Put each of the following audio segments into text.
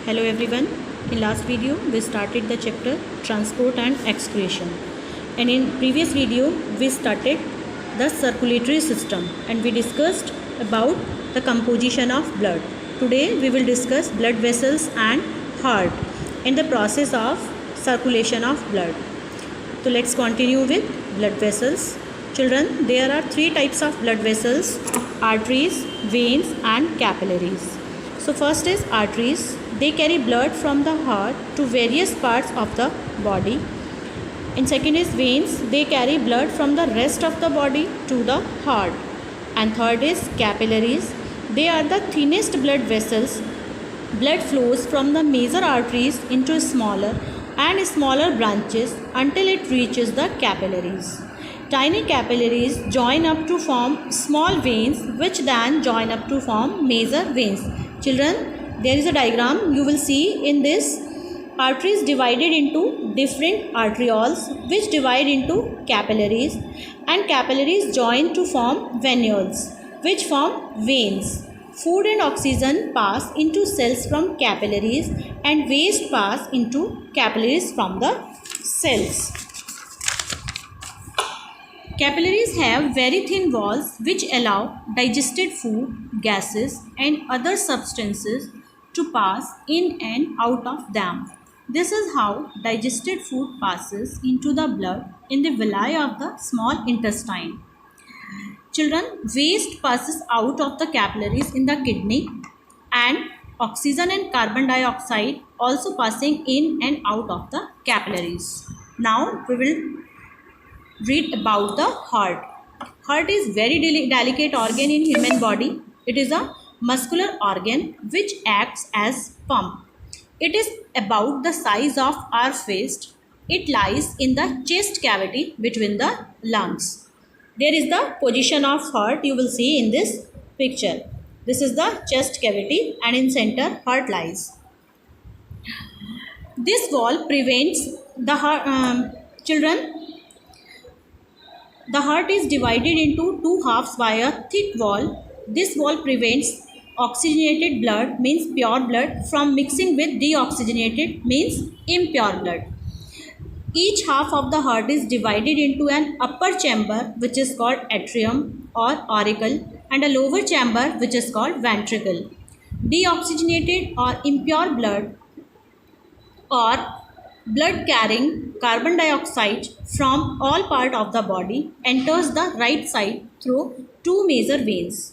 Hello everyone. In last video we started the chapter transport and excretion, and in previous video we started the circulatory system and we discussed about the composition of blood. Today we will discuss blood vessels and heart in the process of circulation of blood. So let's continue with blood vessels. Children, there are three types of blood vessels: arteries, veins and capillaries. So first is arteries. They carry blood from the heart to various parts of the body. And second is veins. They carry blood from the rest of the body to the heart. And third is capillaries. They are the thinnest blood vessels. Blood flows from the major arteries into smaller and smaller branches until it reaches the capillaries. Tiny capillaries join up to form small veins, which then join up to form major veins. Children, there is a diagram you will see in this. Arteries divided into different arterioles, which divide into capillaries, and capillaries join to form venules, which form veins. Food and oxygen pass into cells from capillaries, and waste pass into capillaries from the cells. Capillaries have very thin walls which allow digested food, gases and other substances to pass in and out of them. This is how digested food passes into the blood in the villi of the small intestine. Children, waste passes out of the capillaries in the kidney, and oxygen and carbon dioxide also passing in and out of the capillaries. Now we will read about the heart. Heart is very delicate organ in human body. It is a muscular organ which acts as pump. It is about the size of our fist. It lies in the chest cavity between the lungs. There is the position of heart you will see in this picture. This is the chest cavity and in center heart lies. This wall prevents the heart. The heart is divided into two halves by a thick wall. This wall prevents oxygenated blood, means pure blood, from mixing with deoxygenated, means impure blood. Each half of the heart is divided into an upper chamber, which is called atrium or auricle, and a lower chamber, which is called ventricle. Deoxygenated or impure blood or blood carrying carbon dioxide from all part of the body enters the right side through two major veins.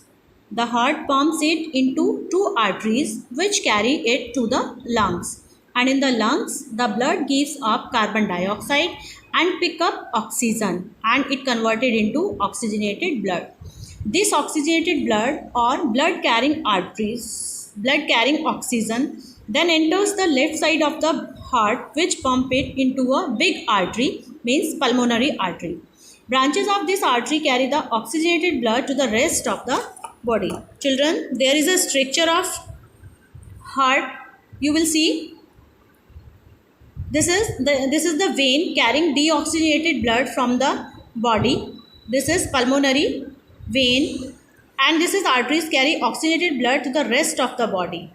The heart pumps it into two arteries which carry it to the lungs. And in the lungs, the blood gives up carbon dioxide and pick up oxygen, and it converted into oxygenated blood. This oxygenated blood or blood carrying arteries, blood carrying oxygen, then enters the left side of the heart, which pump it into a big artery, means pulmonary artery. Branches of this artery carry the oxygenated blood to the rest of the body. Children, there is a structure of heart. You will see this is the vein carrying deoxygenated blood from the body. This is pulmonary vein, and this is arteries carry oxygenated blood to the rest of the body.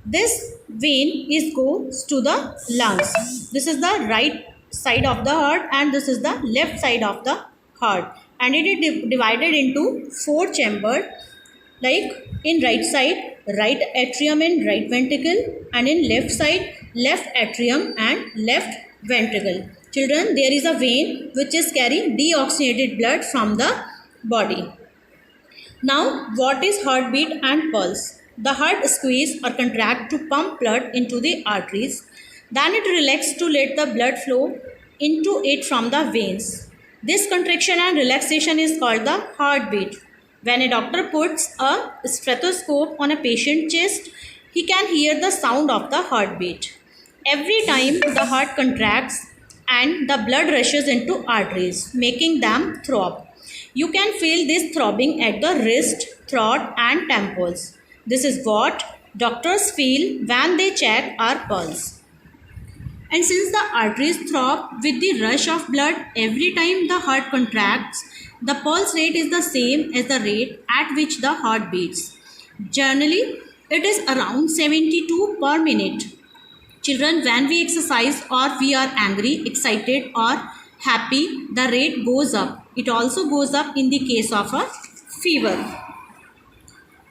This vein goes to the lungs. This is the right side of the heart and this is the left side of the heart, and it is divided into four chambers, like in right side right atrium and right ventricle, and in left side left atrium and left ventricle. Children, there is a vein which is carrying deoxygenated blood from the body. Now what is heartbeat and pulse? The heart squeezes or contracts to pump blood into the arteries. Then it relaxes to let the blood flow into it from the veins. This contraction and relaxation is called the heartbeat. When a doctor puts a stethoscope on a patient's chest, he can hear the sound of the heartbeat. Every time the heart contracts and the blood rushes into arteries, making them throb. You can feel this throbbing at the wrist, throat and temples. This is what doctors feel when they check our pulse. And since the arteries throb with the rush of blood every time the heart contracts, the pulse rate is the same as the rate at which the heart beats. Generally, it is around 72 per minute. Children, when we exercise or we are angry, excited or happy, the rate goes up. It also goes up in the case of a fever.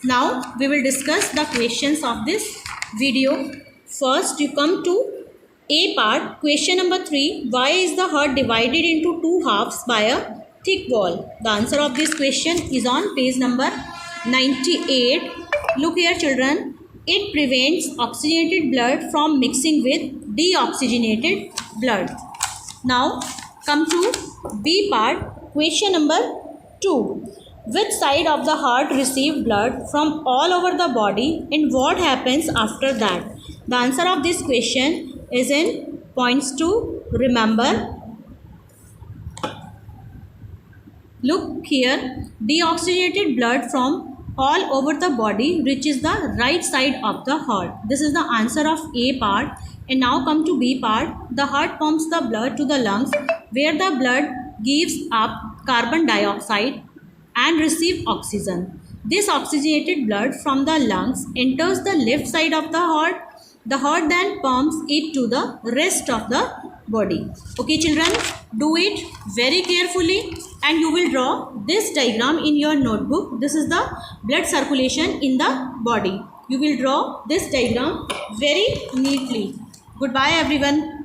Now we will discuss the questions of this video. First, you come to A part. Question number 3. Why is the heart divided into two halves by a thick wall? The answer of this question is on page number 98. Look here, children. It prevents oxygenated blood from mixing with deoxygenated blood. Now come to B part. Question number 2. Which side of the heart receives blood from all over the body and what happens after that? The answer of this question is in points to remember. Look here, deoxygenated blood from all over the body reaches the right side of the heart. This is the answer of A part. And now come to B part. The heart pumps the blood to the lungs where the blood gives up carbon dioxide and receive oxygen. This oxygenated blood from the lungs enters the left side of the heart. The heart then pumps it to the rest of the body. Okay, children, do it very carefully and you will draw this diagram in your notebook. This is the blood circulation in the body. You will draw this diagram very neatly. Goodbye, everyone.